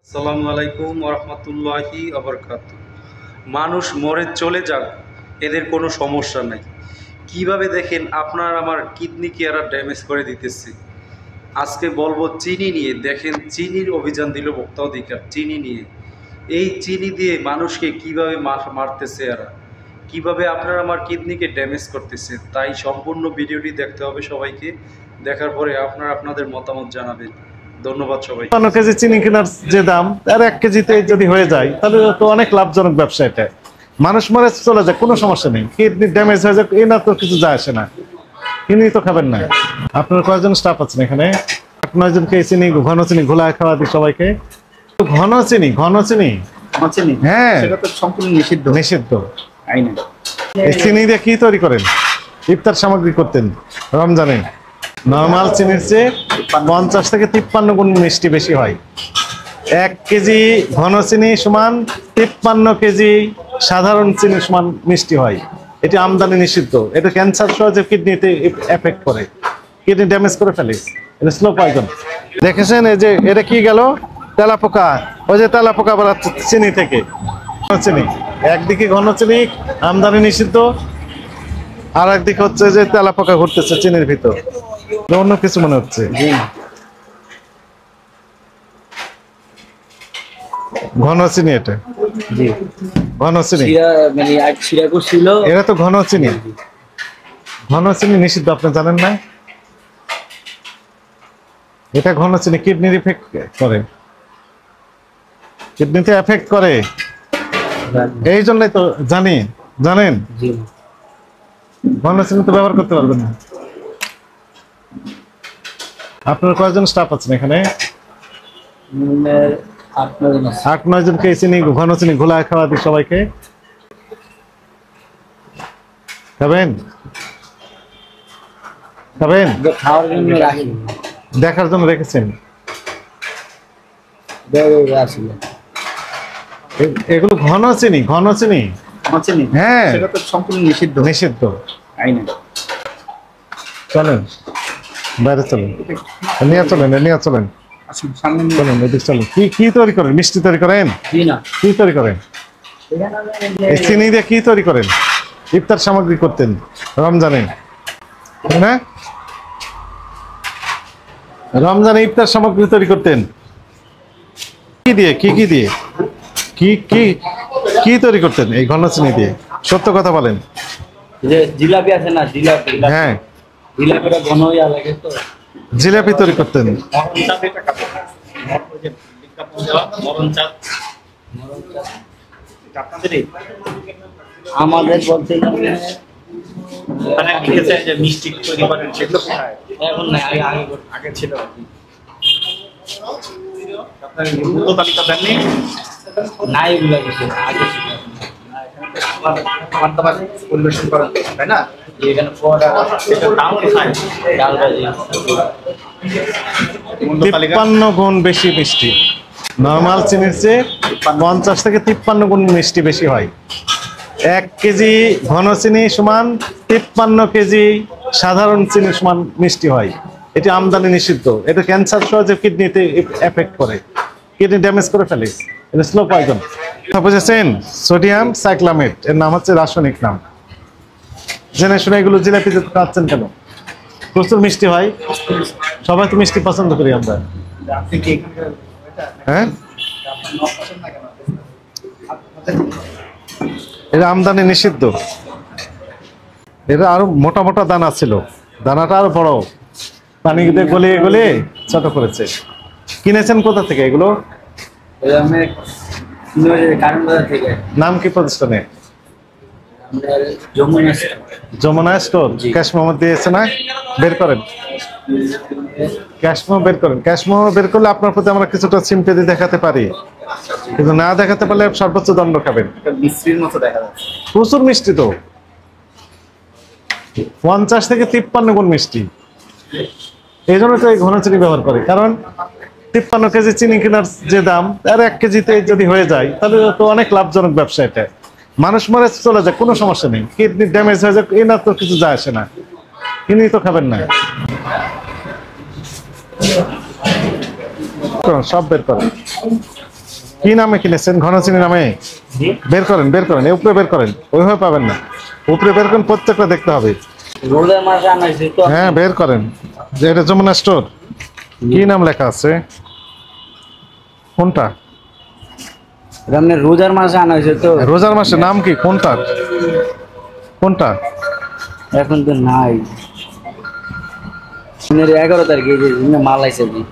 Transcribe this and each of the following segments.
আসসালামু আলাইকুম ওরহমতুল্লাহি আবরকাত। মানুষ মরে চলে যাক, এদের কোনো সমস্যা নাই। কিভাবে দেখেন আপনার আমার কিডনিকে এরা ড্যামেজ করে দিতেছে। আজকে বলবো চিনি নিয়ে। দেখেন চিনির অভিযান দিল ভোক্তা অধিকার চিনি নিয়ে। এই চিনি দিয়ে মানুষকে কিভাবে মারতেছে এরা, কিভাবে আপনার আমার কিডনিকে ড্যামেজ করতেছে। তাই সম্পূর্ণ ভিডিওটি দেখতে হবে সবাইকে। দেখার পরে আপনারা আপনাদের মতামত জানাবেন। ধন্যবাদ সবাই। 50 কেজি চিনি কেনার যে দাম, আর 1 কেজিতে যদি হয়ে যায় তাহলে তো অনেক লাভজনক ব্যবসা। এটা মানুষ মরে চলে যায়, কোনো সমস্যা নেই। কিডনি ড্যামেজ হয়ে যায়, এই না তো কিছু যায় আসে না, কিনি তো খাবেন না। আপনার কয়জন স্টাফ আছেন এখানে? 8-9 জনকে এই চিনি, ঘন চিনি ঘোলা খাওয়া দিই সবাইকে। ঘন চিনি, ঘন চিনি, হ্যাঁ সেটা তো সম্পূর্ণ নিষিদ্ধ নিষিদ্ধ। আইনে। এই চিনি দিয়ে কি তৈরি করেন? ইফতার সামগ্রী করতেন রমজানে। নর্মাল চিনির চেয়ে 50 থেকে 53 গুণ মিষ্টি বেশি হয়। 1 কেজি ঘন চিনি সমান 53 কেজি সাধারণ চিনি সমান মিষ্টি হয়। এটি আমদানি নিষিদ্ধ। এটা ক্যান্সার সহ যে কিডনিতে এফেক্ট করে, কিডনি ড্যামেজ করে ফেলে। এটা স্লো পয়জন। দেখেছেন এই যে এটা কি গেল? তেলাপোকা। ওই যে তেলাপোকা বেড়াচ্ছে চিনি থেকে। ঘন চিনি একদিকে, ঘন চিনি আমদানি নিষিদ্ধ, আর একদিকে হচ্ছে যে তেলাপোকা ঘুরতেছে চিনির ভিতর। অন্য কিছু মনে হচ্ছে। ঘন চিনি, এটা জি ঘন চিনি। মানে এক শিরাকুর ছিল। এরা তো ঘন চিনি। ঘন চিনি নিষিদ্ধ, আপনি জানেন না? এটা ঘন চিনি কিডনির এফেক্ট করে, কিডনিতে এফেক্ট করে। এই জন্যই তো জানেন জি ঘন চিনি তো ব্যবহার করতে পারবেন না। আপনার কয়জন স্টাফ আছেন এখানে? 8-9 জনকে এই চিনি, ঘন চিনি ঘোলা খাওয়া দিই সবাইকে। খাবেন? খাওয়ার জন্য রাখি, দেখার জন্য রেখেছেন? এগুলো ঘন চিনি, ঘন চিনি। হ্যাঁ, সেটা তো সম্পূর্ণ নিষিদ্ধ নিষিদ্ধ আইনে। চলেন বাইরে, চলেন নিয়ে চলেন আসুন সামনে নিয়ে। চলেন এদিক চলেন। কি তৈরি করেন? মিষ্টি তৈরি করেন? জি না, কি তৈরি করেন? এই চিনি দিয়ে কি তৈরি করেন? ইফতার সামগ্রী করতেন রমজানে, না? রমজানে ইফতার সামগ্রী তৈরি করতেন কি দিয়ে? কি দিয়ে কি কি কি তৈরি করতেন এই ঘন চিনি দিয়ে? সত্য কথা বলেন। যে জিলাপি আছে না, জিলাপি, হ্যাঁ, জিলাপিটা ঘন হইয়া লাগে তো। জিলাপি তৈরি করতেন। আমাদের বলতে গেলে লিখেছে যে মিষ্টি তৈরি করেন, সেগুলো কোথায়? এখন না, আগে ছিল। আপনার মূল্য তালিকা দেননি? নাই, এগুলা কিছু আগে ছিল। খাবার দাবার পরিবেশন করেন, তাই না? এখানে পড়া সেটার দাম কোথায়? ডাল ভাজি। মূল্য তালিকা 53 গুণ বেশি মিষ্টি। নর্মাল চিনির চেয়ে 50 থেকে 53 গুণ মিষ্টি বেশি হয়। 1 কেজি ঘন চিনি সমান 53 কেজি সাধারণ চিনি সমান মিষ্টি হয়। এটি আমদানি নিষিদ্ধ। এটা ক্যান্সার সহ যে কিডনিতে এফেক্ট করে, কিডনি ড্যামেজ করে ফেলে। এটা স্লো পয়জন। বুঝেছেন? সোডিয়াম সাইক্লামেট, এর নাম হচ্ছে রাসায়নিক নাম। জেনে শুনে এগুলো জিলাপিতে খাচ্ছেন কেন? প্রচুর মিষ্টি হয়, সবাই তো মিষ্টি পছন্দ করি আমরা। আপনি কি এখানকার হ্যাঁ, আপনার নক করেন না কেন? এটা আমদানি নিষিদ্ধ। এটা আরো মোটা মোটা দানা ছিল, দানাটা আরো বড়, পানিতে গলিয়ে গলিয়ে ছোট করেছে। কিনেছেন কোথা থেকে এগুলো? আমি কারণ থেকে। নাম কি প্রতিষ্ঠানে? Jamuna Jamuna store. Cash memo দিয়েছে না? বের করেন, ক্যাশ মেমো বের করেন। ক্যাশ মেমো বের করলে আপনার প্রতি আমরা কিছুটা সিম্পেথি দেখাতে পারি, কিন্তু না দেখাতে পারলে সর্বোচ্চ দণ্ড খাবেন। মিস্ত্রির মতো দেখা যাচ্ছে। প্রচুর মিষ্টি তো, 50 থেকে 53 গুণ মিষ্টি। এই জন্য তো এই ঘন চিনি ব্যবহার করে, কারণ 53 কেজি চিনি কেনার যে দাম, আর 1 কেজিতে যদি হয়ে যায় তাহলে তো অনেক লাভজনক ব্যবসা। এটা মানুষ মরে চলে যায়, কোনো সমস্যা নেই। কিডনি ড্যামেজ হয়ে যায়, এই না তো কিছু যায় আসে না, কিনি তো খাবেন না। সব বের করেন। কি নামে কিনেছেন? ঘন চিনি নামে? জি বের করেন, বের করেন, উপরে বের করেন, ওইভাবে পাবেন না, উপরে বের করেন, প্রত্যেকটা দেখতে হবে। রোজার মাসে আনা হয়েছে তো। হ্যাঁ বের করেন। যে এটা যমুনা স্টোর, কি নাম লেখা আছে? কোনটা? এটা আপনার রোজার মাসে আনা হয়েছে তো। রোজার মাসে নাম কি? কোনটা কোনটা? এখন তো নাই। 11 তারিখে এই যে মাল আইছে কি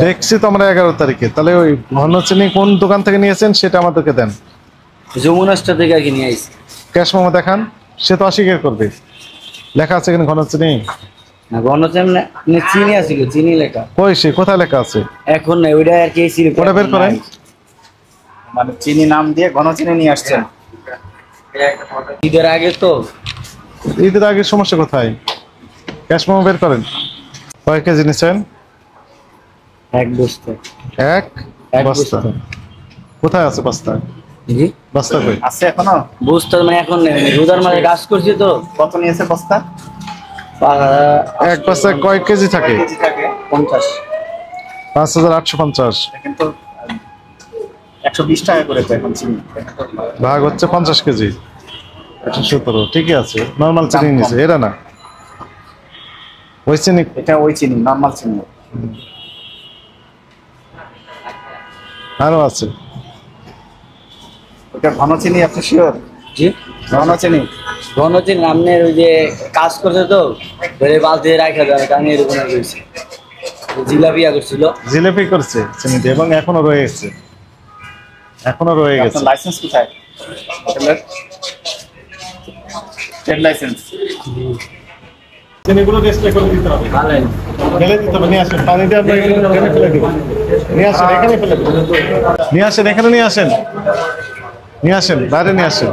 দেখছি তো আমরা 11 তারিখে। তাহলে ওই ঘন চিনি কোন দোকান থেকে নিয়েছেন সেটা আমাদেরকে দেন। যমুনা স্টোর থেকে কিনে আইছি। ক্যাশ মেমো দেখান, সে তো অস্বীকার করবে। লেখা আছে এখানে ঘন চিনি? না গণচেন না চিনি আছে কি চিনি লেখা কই সে কোথায় লেখা আছে? এখন নাই ওইটা আর কি ছিল ওটা বের করেন। মানে চিনি নাম দিয়ে ঘন চিনি নিয়ে আসছেন। ঈদের আগে তো। ঈদের আগে সমস্যা কোথায়? ক্যাশ মেমো বের করেন। কয় কেজি নিছেন? এক বস্তা। এক এক বস্তা। বস্তা। কোথায় আছে বস্তা? জি বস্তা কই? আছে এখনো? বস্তা মানে এখন নেই, আমি রোজার মাসে কাজ করছি তো। কত নিয়েছে বস্তা? এক বস্তায় কয় কেজি থাকে? কেজি থাকে 50। 5850। কিন্তু 120 টাকা করে তো এখন চিনি। ভাগ হচ্ছে 50 কেজি, 117। ঠিকই আছে, নর্মাল চিনি নিছে, এরা না ওই চিনি। এটা ওই চিনি, নরমাল চিনি। আরো আছে। এটা ঘন চিনি, আপনি শিওর? জি ঘন চিনি। গণচেন আপনার ওই যে কাজ করছে তো ধরে বালতি রাখা যাবে কারণ এরকম হয়েছে। জিলাপিয়া করছিল। জিলেপি করছে চিনি দিয়ে এবং এখনো রয়ে গেছে, এখনো রয়ে গেছে। আপনার লাইসেন্স কোথায়? হোটেলের ট্রেড লাইসেন্স। চিনিগুলো ডিসপ্লে করে দিতে হবে, ভালোই। ফেলে দিতে হবে। নিয়ে আসেন, পানি দিয়ে আমরা এখানে ফেলে দিব। নিয়ে আসেন, এখানে ফেলে দিব। নিয়ে আসেন, এখানে নিয়ে আসেন, নিয়ে আসেন, বাইরে নিয়ে আসেন,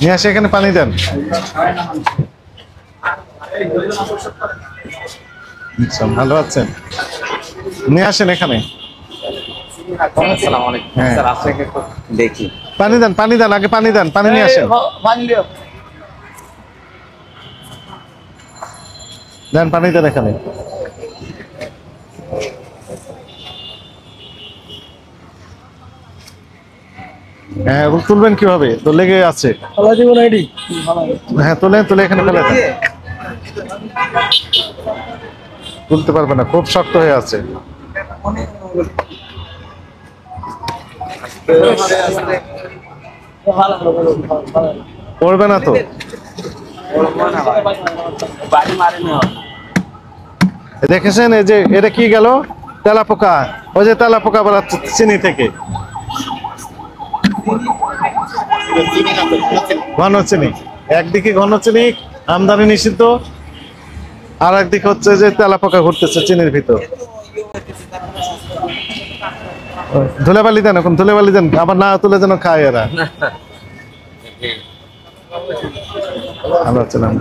নিয়ে আসে এখানে পানি দেন। আচ্ছা, ভালো আছেন? নিয়ে আসেন এখানে। আসসালামু আলাইকুম হ্যাঁ। স্যার, আপনাকে একটু দেখি। পানি দেন, পানি দেন, আগে পানি দেন, পানি নিয়ে আসেন। দেন পানি দেন এখানে। হ্যাঁ, ওগুলো তুলবেন কিভাবে? তো লেগে আছে। হ্যাঁ তুলে তুলে এখানে ফেলে দেন। তুলতে পারবে না, খুব শক্ত হয়ে আছে। পড়বে না তো? দেখেছেন এই যে এটা কি গেল? তেলাপোকা। ওই যে তেলাপোকা বেড়াচ্ছে চিনি থেকে। ঘন চিনি, একদিকে ঘন চিনি আমদানি নিষিদ্ধ, আর একদিকে হচ্ছে যে তেলাপোকা ঘুরতেছে চিনির ভিতর। ধুলেবালি দেন, এখন ধুলেবালি দেন, আবার না তুলে যেন খায় এরা। আমরা ছিলাম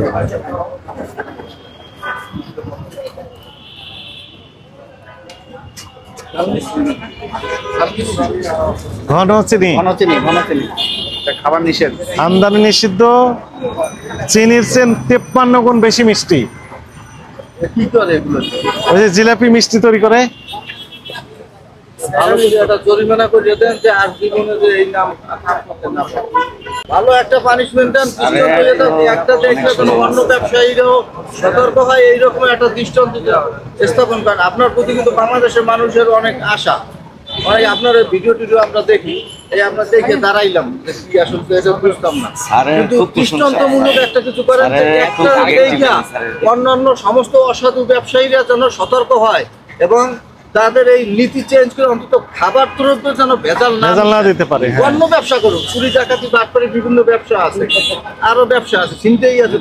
ঘন চিনি, ঘন চিনি, ঘন চিনি। এটা খাবার নিষেধ। আমদানি নিষিদ্ধ, চিনির চেন 53 গুণ বেশি মিষ্টি। কি করে এগুলো? ওই যে জিলাপি মিষ্টি তৈরি করে। ভালো করে একটা জরিমানা করে দেন যে আর জীবনে যে এই নাম করতে না পারে। ভালো একটা পানিশমেন্ট দেন, দৃষ্টান্ত দিয়ে দেন, একটা দেখলে যেন অন্য ব্যবসায়ীরাও সতর্ক হয়, এইরকম একটা দৃষ্টান্ত স্থাপন করেন। আপনার প্রতি কিন্তু বাংলাদেশের মানুষের অনেক আশা, অনেক আপনার ভিডিও টিডিও আমরা দেখি, এই আমরা দেখে দাঁড়াইলাম যে কি আসলে এটা বুঝতাম না, কিন্তু দৃষ্টান্তমূলক একটা কিছু করেন যে একটা দেখা অন্যান্য সমস্ত অসাধু ব্যবসায়ীরা যেন সতর্ক হয় এবং তাদের এই নীতি চেঞ্জ করে অন্তত খাবার দ্রব্য যেন ভেজাল না দিতে পারে। হ্যাঁ। অন্য ব্যবসা করুক, চুরি ডাকাতি বাটপারি বিভিন্ন ব্যবসা আছে, আরো ব্যবসা আছে, চিন্তাই আছে।